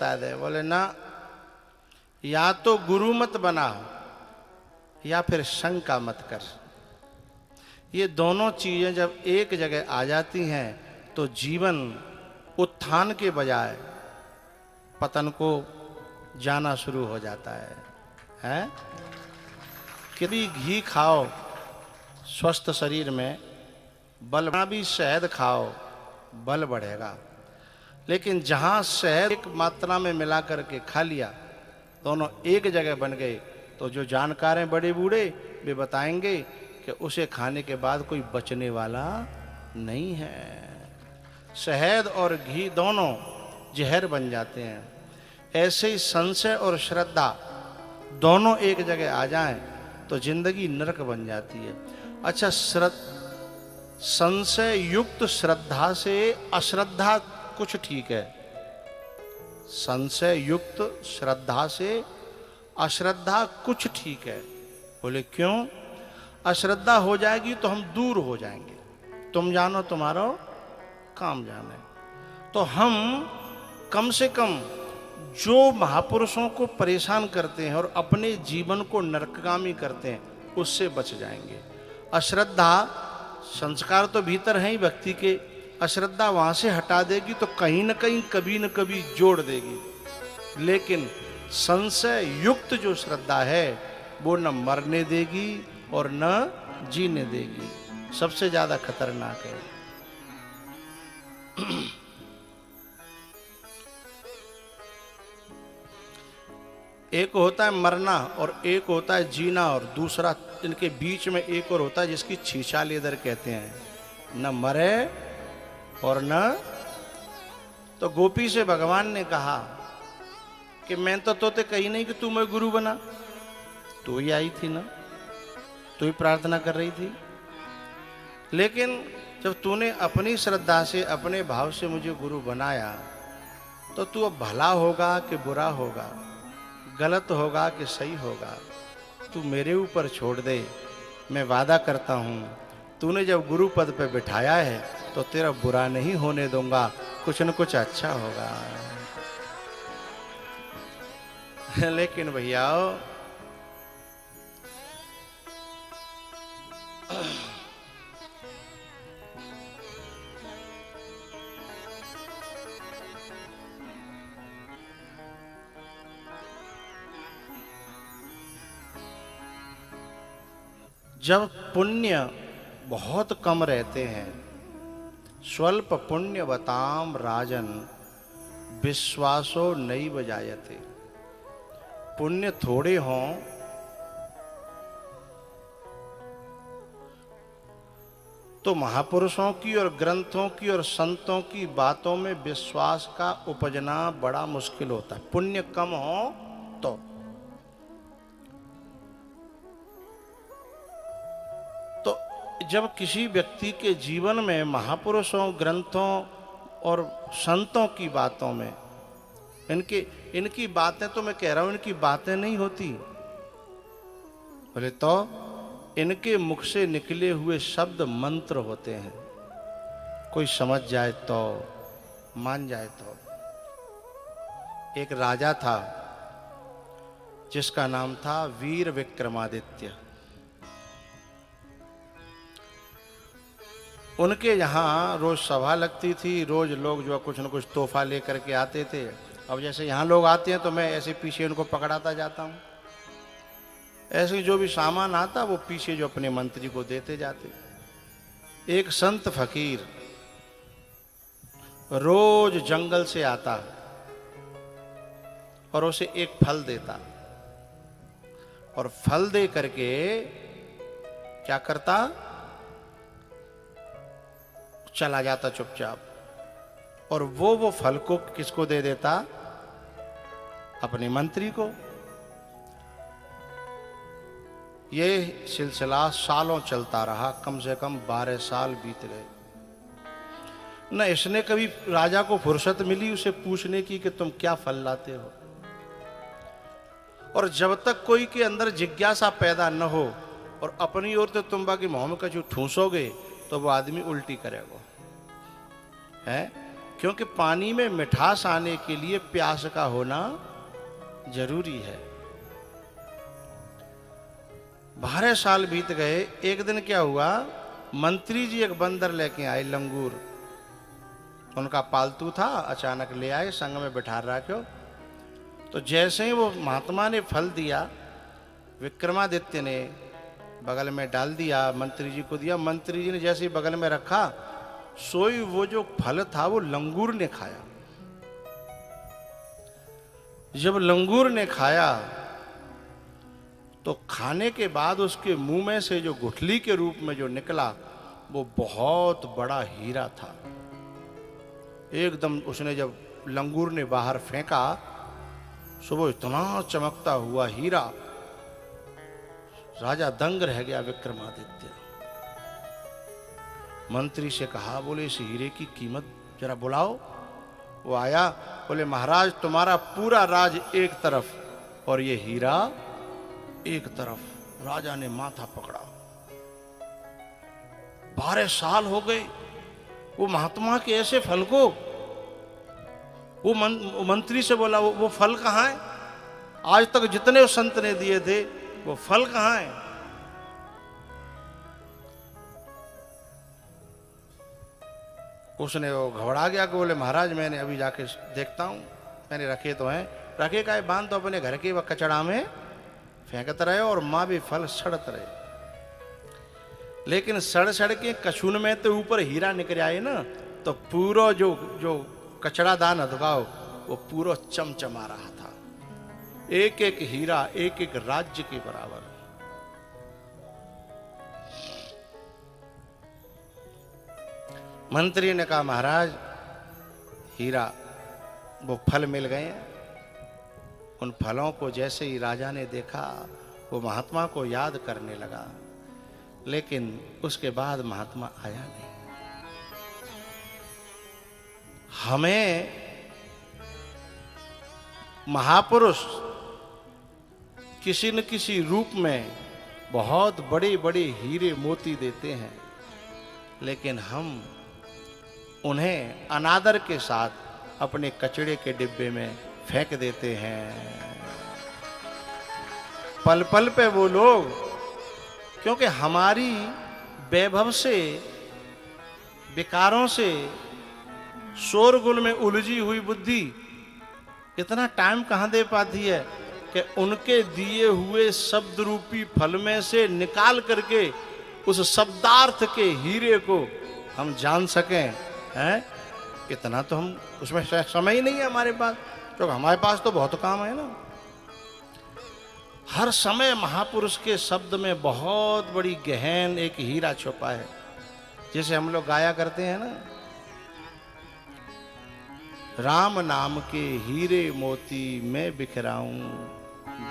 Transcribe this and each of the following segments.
बता दे। बोले ना, या तो गुरु मत बना या फिर शंका मत कर। ये दोनों चीजें जब एक जगह आ जाती हैं तो जीवन उत्थान के बजाय पतन को जाना शुरू हो जाता है, हैं? कभी घी खाओ स्वस्थ शरीर में बल, भी शहद खाओ बल बढ़ेगा। लेकिन जहां शहद एक मात्रा में मिला करके खा लिया, दोनों एक जगह बन गए, तो जो जानकार हैं बड़े बूढ़े वे बताएंगे कि उसे खाने के बाद कोई बचने वाला नहीं है। शहद और घी दोनों जहर बन जाते हैं। ऐसे ही संशय और श्रद्धा दोनों एक जगह आ जाएं तो जिंदगी नरक बन जाती है। अच्छा, संशय युक्त श्रद्धा से अश्रद्धा कुछ ठीक है, संशय युक्त श्रद्धा से अश्रद्धा कुछ ठीक है। बोले क्यों? अश्रद्धा हो जाएगी तो हम दूर हो जाएंगे, तुम जानो तुम्हारा काम जाने। तो हम कम से कम जो महापुरुषों को परेशान करते हैं और अपने जीवन को नरकगामी करते हैं उससे बच जाएंगे। अश्रद्धा, संस्कार तो भीतर हैं ही व्यक्ति के, अश्रद्धा वहां से हटा देगी तो कहीं न कहीं कभी न कभी जोड़ देगी। लेकिन संशय युक्त जो श्रद्धा है वो न मरने देगी और न जीने देगी, सबसे ज्यादा खतरनाक है। एक होता है मरना और एक होता है जीना, और दूसरा इनके बीच में एक और होता है जिसकी छीछाल इधर कहते हैं, न मरे और न। तो गोपी से भगवान ने कहा कि मैं तो तोते कही नहीं कि तू मैं गुरु बना, तू ही आई थी ना, तू ही प्रार्थना कर रही थी। लेकिन जब तूने अपनी श्रद्धा से अपने भाव से मुझे गुरु बनाया तो तू अब भला होगा कि बुरा होगा, गलत होगा कि सही होगा, तू मेरे ऊपर छोड़ दे। मैं वादा करता हूं तूने जब गुरु पद पे बिठाया है तो तेरा बुरा नहीं होने दूंगा, कुछ न कुछ अच्छा होगा। लेकिन भैया जब पुण्य बहुत कम रहते हैं, स्वल्प पुण्यवताम राजन विश्वासो नई बजायते, पुण्य थोड़े हों तो महापुरुषों की और ग्रंथों की और संतों की बातों में विश्वास का उपजना बड़ा मुश्किल होता है। पुण्य कम हो तो जब किसी व्यक्ति के जीवन में महापुरुषों, ग्रंथों और संतों की बातों में इनकी बातें, तो मैं कह रहा हूं इनकी बातें नहीं होती, बोले तो इनके मुख से निकले हुए शब्द मंत्र होते हैं। कोई समझ जाए तो, मान जाए तो। एक राजा था जिसका नाम था वीर विक्रमादित्य। उनके यहाँ रोज सभा लगती थी, रोज लोग जो कुछ न कुछ तोहफा लेकर के आते थे। अब जैसे यहाँ लोग आते हैं तो मैं ऐसे पीछे उनको पकड़ाता जाता हूँ, ऐसे जो भी सामान आता वो पीछे जो अपने मंत्री को देते जाते। एक संत फकीर रोज जंगल से आता और उसे एक फल देता, और फल दे करके क्या करता, चला जाता चुपचाप, और वो फल को किसको दे देता, अपने मंत्री को। ये सिलसिला सालों चलता रहा, कम से कम 12 साल बीत गए। न इसने कभी राजा को फुर्सत मिली उसे पूछने की कि तुम क्या फल लाते हो, और जब तक कोई के अंदर जिज्ञासा पैदा न हो और अपनी ओर से तुम बाकी मुंह में कछु ठूसोगे तो वो आदमी उल्टी करेगा, है क्योंकि पानी में मिठास आने के लिए प्यास का होना जरूरी है। 12 साल बीत गए। एक दिन क्या हुआ, मंत्री जी एक बंदर लेके आए, लंगूर, उनका पालतू था, अचानक ले आए, संग में बिठा रखो। तो जैसे ही वो महात्मा ने फल दिया, विक्रमादित्य ने बगल में डाल दिया, मंत्री जी को दिया। मंत्री जी ने जैसे ही बगल में रखा, सोई वो जो फल था वो लंगूर ने खाया। जब लंगूर ने खाया तो खाने के बाद उसके मुंह में से जो गुठली के रूप में जो निकला वो बहुत बड़ा हीरा था। एकदम उसने जब लंगूर ने बाहर फेंका सो वो इतना चमकता हुआ हीरा, राजा दंग रह गया विक्रमादित्य। मंत्री से कहा, बोले इस हीरे की कीमत जरा बुलाओ। वो आया, बोले महाराज तुम्हारा पूरा राज एक तरफ और ये हीरा एक तरफ। राजा ने माथा पकड़ा। 12 साल हो गए वो महात्मा के ऐसे फल को। वो मंत्री से बोला, वो फल कहाँ है? आज तक जितने उस संत ने दिए थे वो फल कहाँ है? उसने वो घबरा गया कि बोले महाराज मैंने अभी जाके देखता हूं, मैंने रखे तो हैं। रखे का बांध तो अपने घर के वह कचड़ा में फेंकत रहे और माँ भी फल सड़त रहे। लेकिन सड़ सड़ के कछुन में तो ऊपर हीरा निकल आए ना, तो पूरा जो कचड़ा दान अधगाओ वो पूरा चमचमा रहा था। एक एक हीरा एक एक राज्य के बराबर। मंत्री ने कहा महाराज हीरा वो फल मिल गए। उन फलों को जैसे ही राजा ने देखा वो महात्मा को याद करने लगा, लेकिन उसके बाद महात्मा आया नहीं। हमें महापुरुष किसी न किसी रूप में बहुत बड़े बड़े हीरे मोती देते हैं, लेकिन हम उन्हें अनादर के साथ अपने कचड़े के डिब्बे में फेंक देते हैं। पल पल पे वो लोग, क्योंकि हमारी वैभव से, विकारों से, शोरगुल में उलझी हुई बुद्धि इतना टाइम कहाँ दे पाती है कि उनके दिए हुए शब्द रूपी फल में से निकाल करके उस शब्दार्थ के हीरे को हम जान सकें। हैं? इतना तो हम उसमें समय ही नहीं है हमारे पास, क्योंकि हमारे पास तो बहुत काम है ना। हर समय महापुरुष के शब्द में बहुत बड़ी गहन एक हीरा छुपा है, जैसे हम लोग गाया करते हैं ना, राम नाम के हीरे मोती मैं बिखराऊं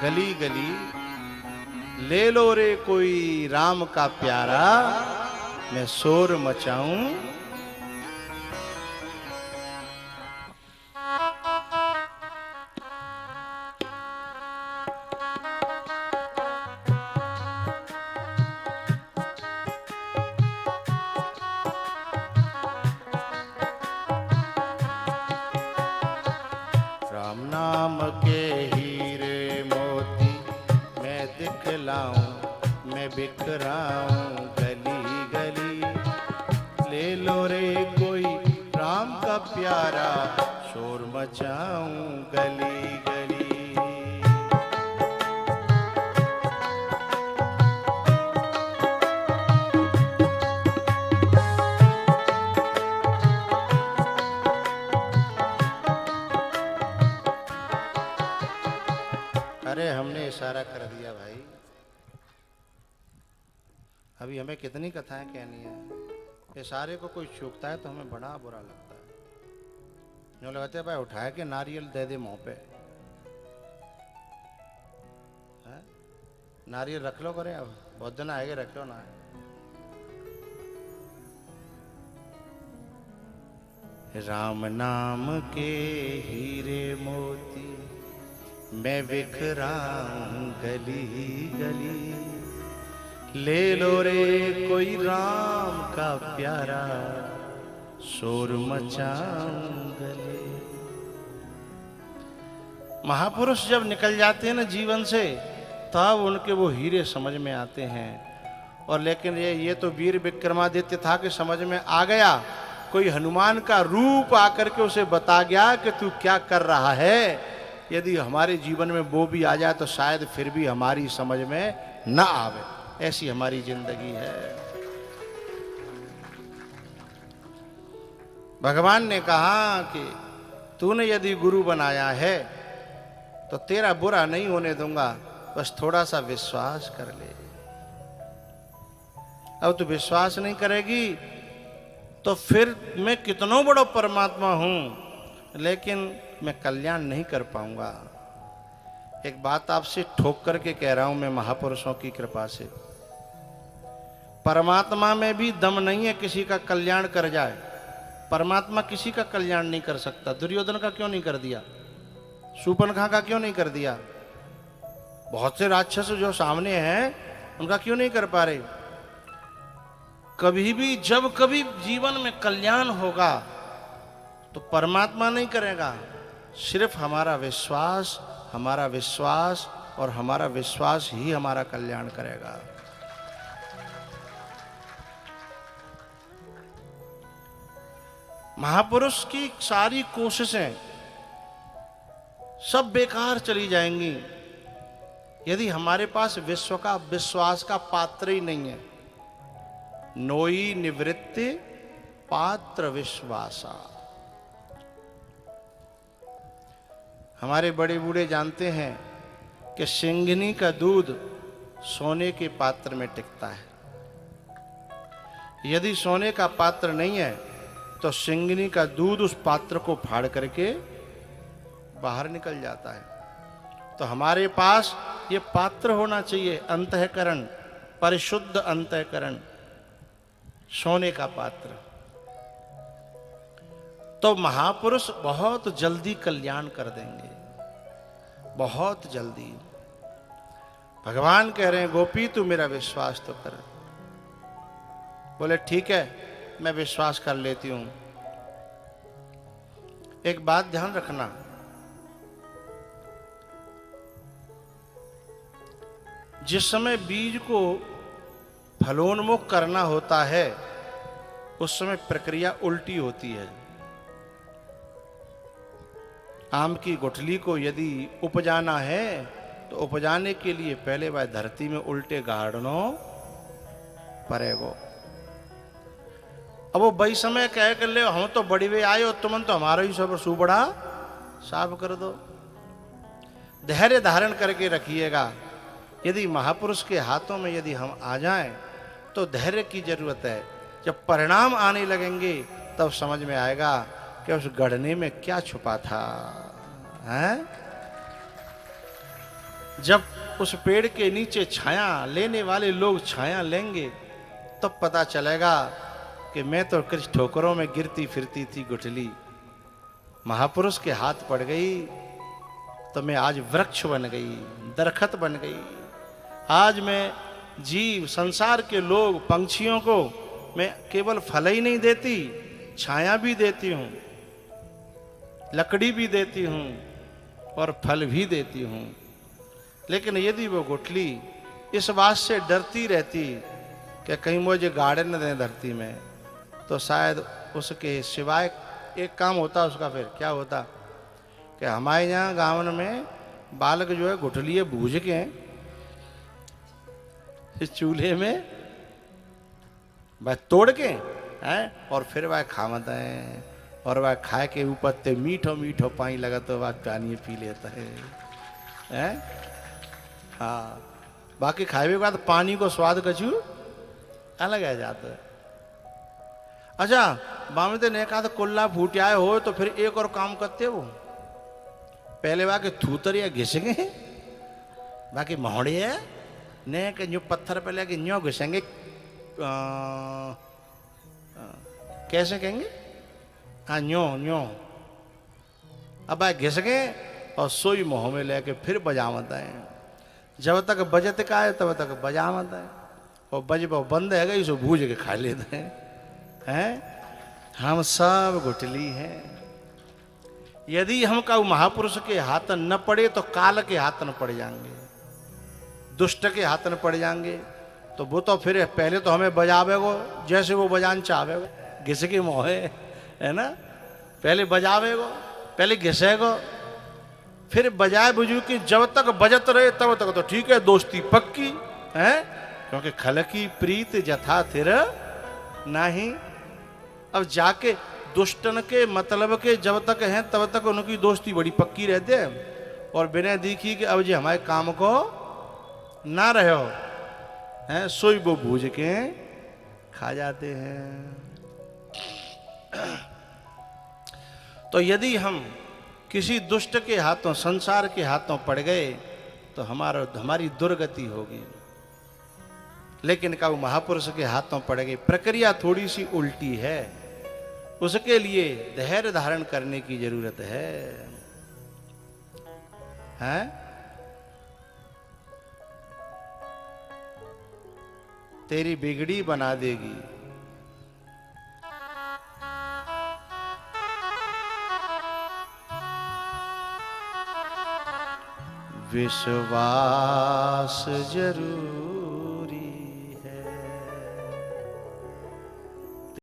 गली गली, ले लो रे कोई राम का प्यारा मैं शोर मचाऊं। नाम के हीरे मोती मैं दिखलाऊं मैं बिखराऊं गली गली, ले लो रे कोई राम का प्यारा शोर मचाऊं गली गली। अरे हमने इशारा कर दिया भाई, अभी हमें कितनी कथाएं कहनी है। इशारे को कोई चूकता है तो हमें बड़ा बुरा लगता है। जो लगाते हैं भाई उठाए के नारियल दे दे मुंह पे, नारियल रख लो करें, अब बहुत दिन आएंगे, रख लो ना। राम नाम के हीरे मोती मैं बिखराऊं गली गली, ले लो रे कोई राम का प्यारा शोर मचाऊं गले। महापुरुष जब निकल जाते हैं ना जीवन से, तब उनके वो हीरे समझ में आते हैं। और लेकिन ये तो वीर विक्रमादित्य था कि समझ में आ गया। कोई हनुमान का रूप आकर के उसे बता गया कि तू क्या कर रहा है। यदि हमारे जीवन में वो भी आ जाए तो शायद फिर भी हमारी समझ में न आवे। ऐसी हमारी जिंदगी है। भगवान ने कहा कि तूने यदि गुरु बनाया है तो तेरा बुरा नहीं होने दूंगा, बस थोड़ा सा विश्वास कर ले। अब तू विश्वास नहीं करेगी तो फिर मैं कितनो बड़ा परमात्मा हूं, लेकिन मैं कल्याण नहीं कर पाऊंगा। एक बात आपसे ठोक करके कह रहा हूं मैं, महापुरुषों की कृपा से, परमात्मा में भी दम नहीं है किसी का कल्याण कर जाए। परमात्मा किसी का कल्याण नहीं कर सकता। दुर्योधन का क्यों नहीं कर दिया? शूर्पणखा का क्यों नहीं कर दिया? बहुत से राक्षस जो सामने हैं उनका क्यों नहीं कर पा रहे? कभी भी जब कभी जीवन में कल्याण होगा तो परमात्मा नहीं करेगा, सिर्फ हमारा विश्वास और हमारा विश्वास ही हमारा कल्याण करेगा। महापुरुष की सारी कोशिशें सब बेकार चली जाएंगी यदि हमारे पास विश्वास का पात्र ही नहीं है। नोई निवृत्ति पात्र विश्वासा। हमारे बड़े बूढ़े जानते हैं कि सिंघनी का दूध सोने के पात्र में टिकता है। यदि सोने का पात्र नहीं है तो सिंघनी का दूध उस पात्र को फाड़ करके बाहर निकल जाता है। तो हमारे पास ये पात्र होना चाहिए, अंतःकरण, परिशुद्ध अंतःकरण, सोने का पात्र। तो महापुरुष बहुत जल्दी कल्याण कर देंगे, बहुत जल्दी। भगवान कह रहे हैं गोपी तू मेरा विश्वास तो कर। बोले ठीक है मैं विश्वास कर लेती हूं। एक बात ध्यान रखना, जिस समय बीज को फलोन्मुख करना होता है उस समय प्रक्रिया उल्टी होती है। आम की गुठली को यदि उपजाना है तो उपजाने के लिए पहले वह धरती में उल्टे गाड़नो पड़ेगो। अब वो बई समय कह कर ले हम तो बड़ी वे आए और तुमन तो हमारा ही सब सुबड़ा साफ कर दो। धैर्य धारण करके रखिएगा। यदि महापुरुष के हाथों में यदि हम आ जाएं तो धैर्य की जरूरत है। जब परिणाम आने लगेंगे तब समझ में आएगा कि उस गढ़ने में क्या छुपा था, हैं? जब उस पेड़ के नीचे छाया लेने वाले लोग छाया लेंगे तब पता चलेगा कि मैं तो कुछ ठोकरों में गिरती फिरती थी गुठली, महापुरुष के हाथ पड़ गई तो मैं आज वृक्ष बन गई, दरखत बन गई। आज मैं जीव संसार के लोग पंछियों को मैं केवल फल ही नहीं देती, छाया भी देती हूं, लकड़ी भी देती हूं और फल भी देती हूं। लेकिन यदि वो गुठली इस बात से डरती रहती कि कहीं मुझे गाड़े न दें धरती में, तो शायद उसके सिवाय एक काम होता उसका। फिर क्या होता कि हमारे यहाँ गाँव में बालक जो है गुठलिए भूज के इस चूल्हे में वह तोड़ के हैं और फिर वह खावत है और वह खाए के ऊपर ते मीठो मीठो पानी लगा तो वह पानी पी लेता है, हैं? हाँ, बाकी खाए के बाद पानी को स्वाद कछु अलग आ जाता है। अच्छा बामते ने कहा तो कुल्ला फूट आए हो तो फिर एक और काम करते वो, पहले वह के थूतरिया घिसेंगे, बाकी मोहड़े है ने के न्यू पत्थर पे लेके न्यू घिसेंगे। कैसे कहेंगे? हाँ न्यो न्यो। अब घिस गए और सोई मोह में लेके फिर बजावत है। जब तक बजत का है तब तक बजावत है और बज बंद है गई सो भूज के खा लेते हैं। हम सब गुठली हैं। यदि हम का महापुरुष के हाथ न पड़े तो काल के हाथ न पड़ जाएंगे, दुष्ट के हाथ न पड़ जाएंगे। तो वो तो फिर पहले तो हमें बजावेगो जैसे वो बजान चाहेगो, घिस के मोहे है ना, पहले बजावेगो, पहले घिसेगो, फिर बजाए बुझू कि जब तक बजत रहे तब तक तो ठीक है, दोस्ती पक्की है, क्योंकि खल की प्रीत जथा थिर नहीं। अब जाके दुष्टन के मतलब के जब तक हैं तब तक उनकी दोस्ती बड़ी पक्की रहते हैं, और बिना देखी कि अब जी हमारे काम को ना रहे हो हैं, सोई वो भूज के खा जाते हैं। तो यदि हम किसी दुष्ट के हाथों, संसार के हाथों पड़ गए तो हमारी दुर्गति होगी। लेकिन कब महापुरुष के हाथों पड़ गई, प्रक्रिया थोड़ी सी उल्टी है, उसके लिए धैर्य धारण करने की जरूरत है, हैं? तेरी बिगड़ी बना देगी। विश्वास जरूर